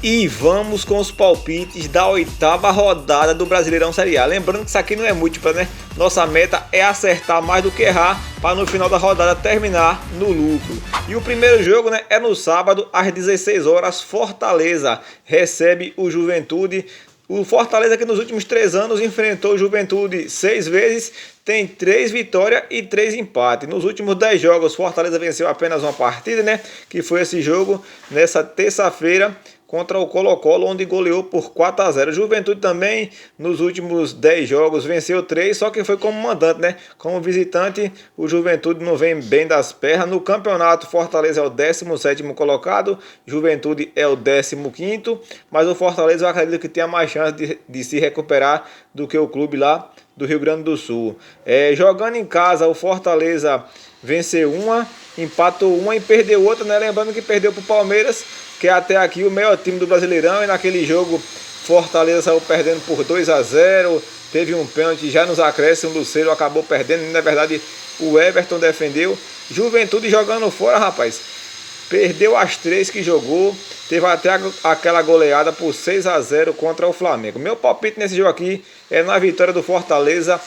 E vamos com os palpites da oitava rodada do Brasileirão Série A. Lembrando que isso aqui não é múltipla, né? Nossa meta é acertar mais do que errar para no final da rodada terminar no lucro. E o primeiro jogo, né, é no sábado às 16 horas. Fortaleza recebe o Juventude. O Fortaleza que nos últimos 3 anos enfrentou o Juventude 6 vezes, tem 3 vitórias e 3 empates. Nos últimos 10 jogos, Fortaleza venceu apenas uma partida, né? Que foi esse jogo nessa terça-feira contra o Colo-Colo, onde goleou por 4-0. Juventude também, nos últimos 10 jogos, venceu 3, só que foi como mandante, né? Como visitante, o Juventude não vem bem das pernas. No campeonato, Fortaleza é o 17º colocado, Juventude é o 15º, mas o Fortaleza eu acredito que tem mais chance de se recuperar do que o clube lá do Rio Grande do Sul. Jogando em casa, o Fortaleza venceu uma, empatou uma e perdeu outra, né? Lembrando que perdeu para o Palmeiras, que é até aqui o melhor time do Brasileirão, e naquele jogo Fortaleza saiu perdendo por 2-0, teve um pênalti já nos acréscimos, o Lucero acabou perdendo, na verdade o Everton defendeu. Juventude jogando fora, rapaz, perdeu as 3 que jogou, teve até aquela goleada por 6-0 contra o Flamengo. Meu palpite nesse jogo aqui é na vitória do Fortaleza,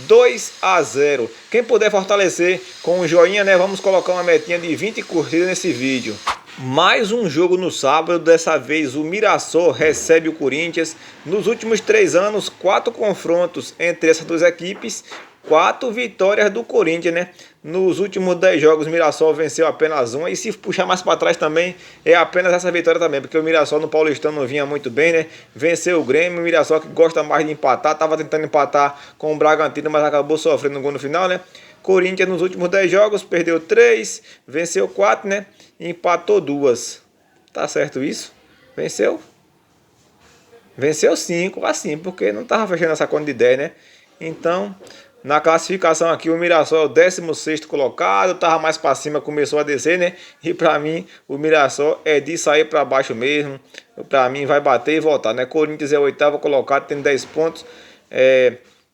2-0. Quem puder fortalecer com um joinha, né? Vamos colocar uma metinha de 20 curtidas nesse vídeo. Mais um jogo no sábado, dessa vez o Mirassol recebe o Corinthians. Nos últimos 3 anos, 4 confrontos entre essas duas equipes, 4 vitórias do Corinthians, né? Nos últimos 10 jogos, o Mirassol venceu apenas uma. E se puxar mais para trás também, é apenas essa vitória também, porque o Mirassol no Paulistano não vinha muito bem, né? Venceu o Grêmio, o Mirassol que gosta mais de empatar, estava tentando empatar com o Bragantino, mas acabou sofrendo um gol no final, né? Corinthians nos últimos 10 jogos perdeu 3, venceu 4, né? Empatou 2. Tá certo isso? Venceu? Venceu 5, assim, porque não tava fechando essa conta de 10, né? Então, na classificação aqui, o Mirassol é o 16º colocado, tava mais para cima, começou a descer, né? E para mim, o Mirassol é de sair para baixo mesmo. Para mim, vai bater e voltar, né? Corinthians é o 8º colocado, tem 10 pontos.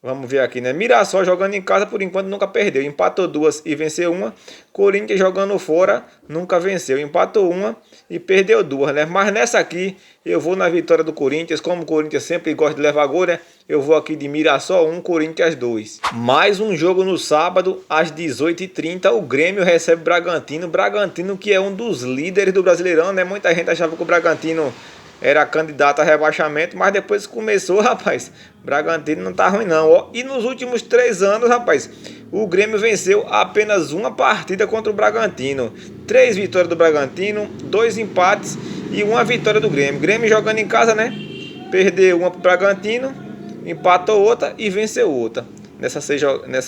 Vamos ver aqui, né? Mirassol jogando em casa, por enquanto, nunca perdeu. Empatou 2 e venceu uma. Corinthians jogando fora, nunca venceu. Empatou uma e perdeu 2, né? Mas nessa aqui, eu vou na vitória do Corinthians. Como o Corinthians sempre gosta de levar gol, né? Eu vou aqui de Mirassol 1, Corinthians 2. Mais um jogo no sábado, às 18h30. O Grêmio recebe o Bragantino. Bragantino que é um dos líderes do Brasileirão, né? Muita gente achava que o Bragantino era candidato a rebaixamento, mas depois começou, rapaz, Bragantino não tá ruim não, ó. E nos últimos 3 anos, rapaz, o Grêmio venceu apenas uma partida contra o Bragantino. 3 vitórias do Bragantino, 2 empates e uma vitória do Grêmio. Grêmio jogando em casa, né? Perdeu uma pro Bragantino, empatou outra e venceu outra. Nessas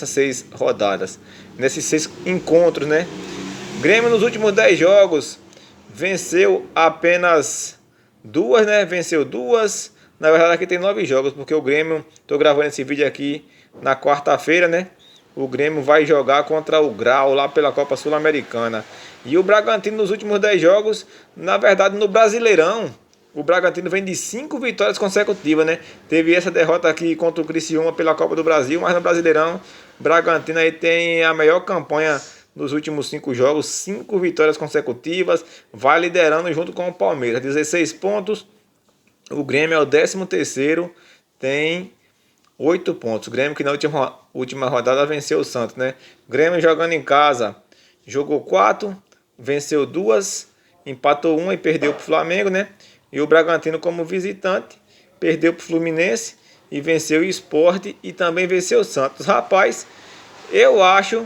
6 rodadas, nesses 6 encontros, né? Grêmio nos últimos 10 jogos venceu apenas 2, né? Venceu 2. Na verdade aqui tem 9 jogos, porque o Grêmio, tô gravando esse vídeo aqui na quarta-feira, né? O Grêmio vai jogar contra o Grau lá pela Copa Sul-Americana. E o Bragantino nos últimos 10 jogos, na verdade no Brasileirão, o Bragantino vem de 5 vitórias consecutivas, né? Teve essa derrota aqui contra o Criciúma pela Copa do Brasil, mas no Brasileirão, o Bragantino aí tem a melhor campanha nos últimos 5 jogos, 5 vitórias consecutivas, vai liderando junto com o Palmeiras, 16 pontos. O Grêmio é o 13º, tem 8 pontos. O Grêmio que na última rodada venceu o Santos, né? O Grêmio jogando em casa, jogou 4, venceu 2, empatou 1 e perdeu para o Flamengo, né? E o Bragantino como visitante, perdeu para o Fluminense e venceu o Sport e também venceu o Santos. Rapaz, eu acho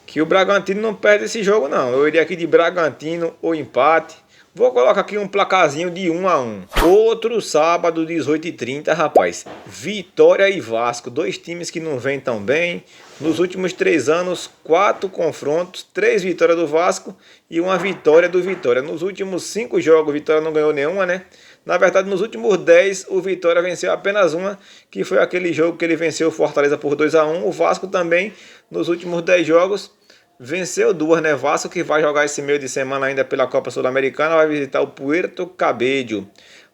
que o Bragantino não perde esse jogo não. Eu iria aqui de Bragantino ou empate. Vou colocar aqui um placarzinho de 1-1. Outro sábado, 18h30, rapaz. Vitória e Vasco, 2 times que não vêm tão bem. Nos últimos 3 anos, 4 confrontos, 3 vitórias do Vasco e uma vitória do Vitória. Nos últimos 5 jogos, o Vitória não ganhou nenhuma, né? Na verdade, nos últimos 10, o Vitória venceu apenas uma, que foi aquele jogo que ele venceu o Fortaleza por 2-1. O Vasco também, nos últimos 10 jogos, venceu 2, né? Vasco que vai jogar esse meio de semana ainda pela Copa Sul-Americana, vai visitar o Puerto Cabello.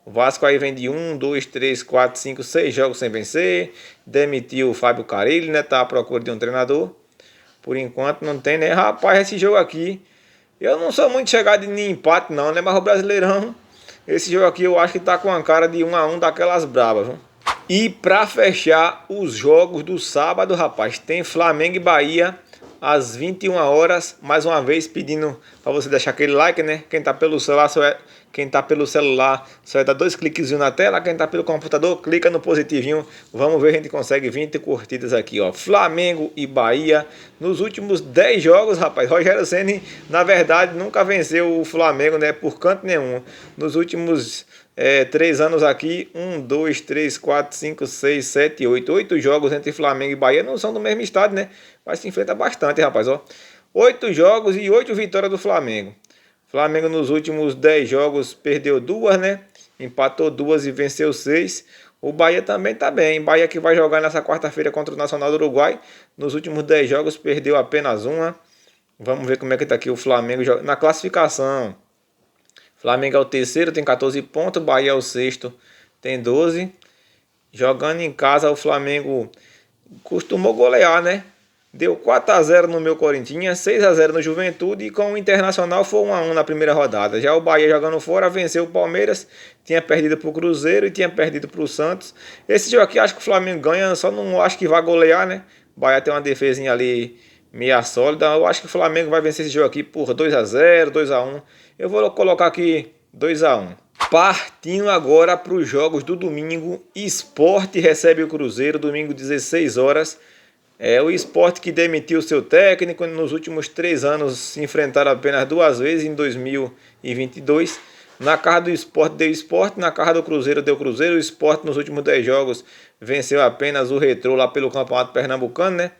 O Vasco aí vem de 1, 2, 3, 4, 5, 6 jogos sem vencer. Demitiu o Fábio Carille, né? Tá à procura de um treinador. Por enquanto não tem, né? Rapaz, esse jogo aqui, eu não sou muito chegado em empate não, né? Mas o Brasileirão Esse jogo aqui eu acho que tá com uma cara de 1 a 1 daquelas bravas, viu? E para fechar os jogos do sábado, rapaz, tem Flamengo e Bahia às 21 horas. Mais uma vez pedindo para você deixar aquele like, né? Quem tá pelo celular só é dar 2 cliquezinhos na tela. Quem tá pelo computador, clica no positivinho. Vamos ver se a gente consegue 20 curtidas aqui, ó. Flamengo e Bahia. Nos últimos 10 jogos, rapaz, Rogério Ceni, na verdade, nunca venceu o Flamengo, né? Por canto nenhum. Nos últimos 3 anos aqui, 1, 2, 3, 4, 5, 6, 7, 8. 8 jogos entre Flamengo e Bahia. Não são do mesmo estado, né? Mas se enfrenta bastante, rapaz, ó. 8 jogos e 8 vitórias do Flamengo. Flamengo nos últimos 10 jogos perdeu 2, né? Empatou 2 e venceu 6. O Bahia também tá bem. Bahia que vai jogar nessa quarta-feira contra o Nacional do Uruguai. Nos últimos 10 jogos perdeu apenas 1. Vamos ver como é que tá aqui o Flamengo na classificação. Flamengo é o terceiro, tem 14 pontos. Bahia é o sexto, tem 12. Jogando em casa, o Flamengo costumou golear, né? Deu 4 a 0 no meu Corinthians, 6 a 0 no Juventude e com o Internacional foi 1 a 1 na primeira rodada. Já o Bahia jogando fora, venceu o Palmeiras, tinha perdido para o Cruzeiro e tinha perdido para o Santos. Esse jogo aqui acho que o Flamengo ganha, só não acho que vai golear, né? O Bahia tem uma defesinha ali meia sólida. Eu acho que o Flamengo vai vencer esse jogo aqui por 2 a 0, 2 a 1. Eu vou colocar aqui 2 a 1. Partindo agora para os jogos do domingo, Sport recebe o Cruzeiro, domingo 16 horas. O Sport que demitiu seu técnico nos últimos 3 anos, se enfrentaram apenas 2 vezes em 2022. Na casa do Sport deu Sport, na casa do Cruzeiro deu Cruzeiro. O Sport nos últimos 10 jogos venceu apenas o Retrô lá pelo Campeonato Pernambucano, né?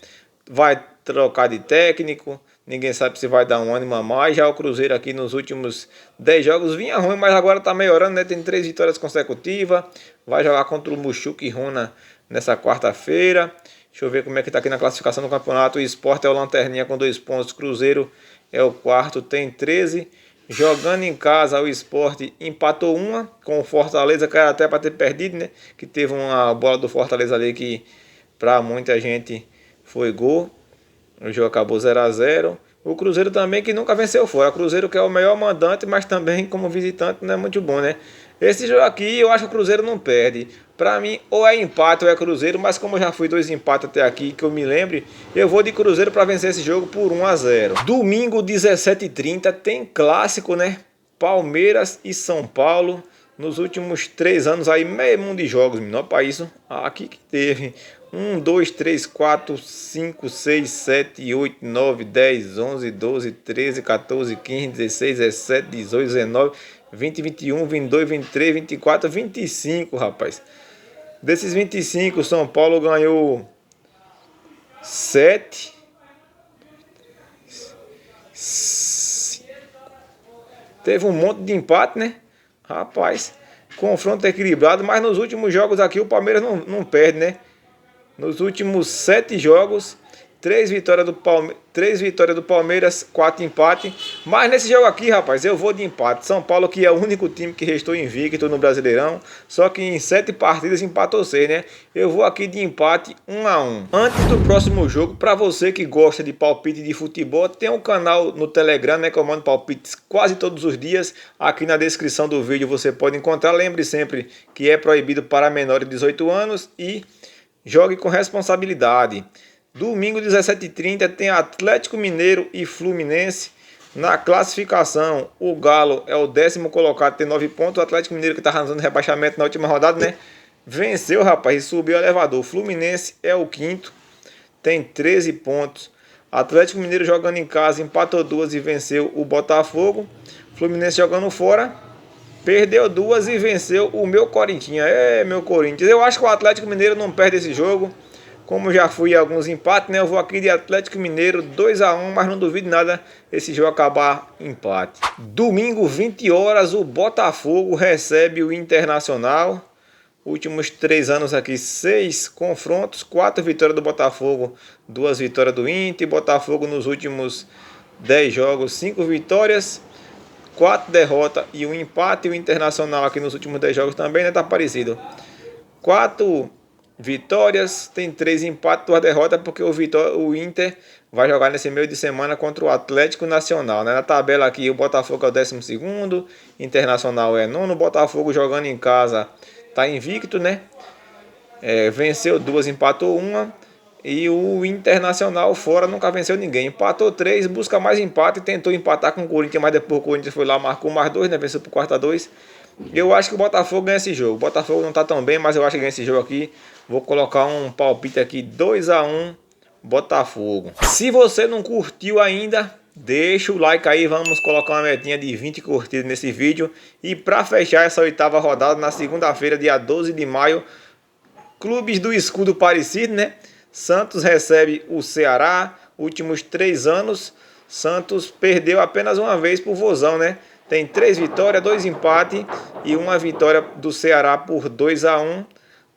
Vai trocar de técnico, ninguém sabe se vai dar um ânimo a mais. Já o Cruzeiro aqui nos últimos 10 jogos vinha ruim, mas agora tá melhorando, né? Tem 3 vitórias consecutivas. Vai jogar contra o Muxuca e Runa nessa quarta-feira. Deixa eu ver como é que tá aqui na classificação do campeonato. O Sport é o lanterninha com 2 pontos. Cruzeiro é o quarto, tem 13. Jogando em casa, o Sport empatou 1 com o Fortaleza, que era até para ter perdido, né? Que teve uma bola do Fortaleza ali que para muita gente foi gol. O jogo acabou 0 a 0. O Cruzeiro também que nunca venceu fora. O Cruzeiro que é o melhor mandante, mas também como visitante não é muito bom, né? Esse jogo aqui eu acho que o Cruzeiro não perde. Pra mim ou é empate ou é Cruzeiro, mas como eu já fui 2 empates até aqui, que eu me lembre, eu vou de Cruzeiro para vencer esse jogo por 1 a 0. Domingo 17h30 tem clássico, né? Palmeiras e São Paulo. Nos últimos 3 anos aí, meio mundo de jogos, menor para isso. Aqui que teve 1, 2, 3, 4, 5, 6, 7, 8, 9, 10, 11, 12, 13, 14, 15, 16, 17, 18, 19, 20, 21, 22, 23, 24, 25, rapaz. Desses 25, São Paulo ganhou 7. Teve um monte de empate, né? Rapaz, confronto equilibrado, mas nos últimos jogos aqui o Palmeiras não perde, né? Nos últimos 7 jogos, 3 vitórias do Palmeiras, 4 empates. Mas nesse jogo aqui, rapaz, eu vou de empate. São Paulo que é o único time que restou invicto no Brasileirão. Só que em 7 partidas empatou 6, né? Eu vou aqui de empate 1 a 1. Antes do próximo jogo, para você que gosta de palpite de futebol, tem um canal no Telegram, né? Que eu mando palpites quase todos os dias. Aqui na descrição do vídeo você pode encontrar. Lembre sempre que é proibido para menores de 18 anos e jogue com responsabilidade. Domingo 17h30 tem Atlético Mineiro e Fluminense. Na classificação, o Galo é o 10º colocado, tem 9 pontos. O Atlético Mineiro que está arrasando rebaixamento na última rodada, né? Venceu, rapaz, e subiu o elevador. O Fluminense é o 5º, tem 13 pontos. Atlético Mineiro jogando em casa, empatou 2 e venceu o Botafogo. Fluminense jogando fora, perdeu 2 e venceu o meu Corinthians. Meu Corinthians. Eu acho que o Atlético Mineiro não perde esse jogo. Como já fui a alguns empates, né? Eu vou aqui de Atlético Mineiro 2 a 1, mas não duvido nada esse jogo acabar empate. Domingo, 20 horas, o Botafogo recebe o Internacional. Últimos 3 anos aqui, 6 confrontos, 4 vitórias do Botafogo, 2 vitórias do Inter. Botafogo nos últimos 10 jogos, 5 vitórias, 4 derrotas e 1 empate. O Internacional aqui nos últimos 10 jogos também, né? Tá parecido. 4 vitórias, tem 3 empates, 2 derrotas, porque o Inter vai jogar nesse meio de semana contra o Atlético Nacional, né? Na tabela aqui o Botafogo é o 12º, Internacional é nono, Botafogo jogando em casa tá invicto, né? Venceu 2, empatou 1, e o Internacional fora nunca venceu ninguém, empatou 3, busca mais empate, tentou empatar com o Corinthians, mas depois o Corinthians foi lá, marcou mais 2, né? Venceu por 4-2. Eu acho que o Botafogo ganha esse jogo. O Botafogo não tá tão bem, mas eu acho que ganha esse jogo aqui. Vou colocar um palpite aqui, 2-1 Botafogo. Se você não curtiu ainda, deixa o like aí. Vamos colocar uma metinha de 20 curtidas nesse vídeo. E para fechar essa 8ª rodada, na segunda-feira, dia 12 de maio, clubes do escudo parecido, né? Santos recebe o Ceará. Últimos 3 anos, Santos perdeu apenas uma vez pro Vozão, né? Tem 3 vitórias, 2 empates e uma vitória do Ceará por 2-1.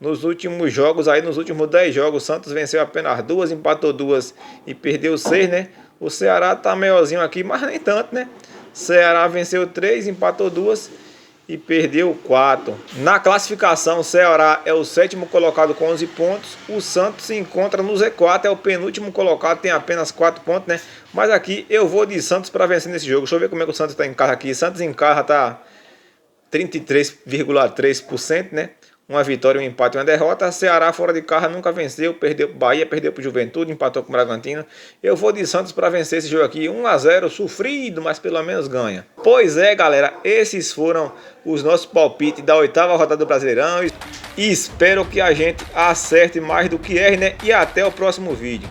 Nos últimos jogos, aí nos últimos 10 jogos, o Santos venceu apenas 2, empatou 2 e perdeu 6, né? O Ceará tá maiorzinho aqui, mas nem tanto, né? Ceará venceu 3, empatou 2 e perdeu 4. Na classificação, o Ceará é o 7º colocado com 11 pontos. O Santos se encontra no Z4, é o penúltimo colocado, tem apenas 4 pontos, né? Mas aqui eu vou de Santos para vencer nesse jogo. Deixa eu ver como é que o Santos está em carro aqui. Santos em carro tá 33,3%, né? Uma vitória, um empate e uma derrota. Ceará fora de casa nunca venceu, perdeu para o Bahia, perdeu para o Juventude, empatou com o Bragantino. Eu vou de Santos para vencer esse jogo aqui, 1-0, sofrido, mas pelo menos ganha. Pois é, galera, esses foram os nossos palpites da 8ª rodada do Brasileirão. E espero que a gente acerte mais do que erre, né? E até o próximo vídeo.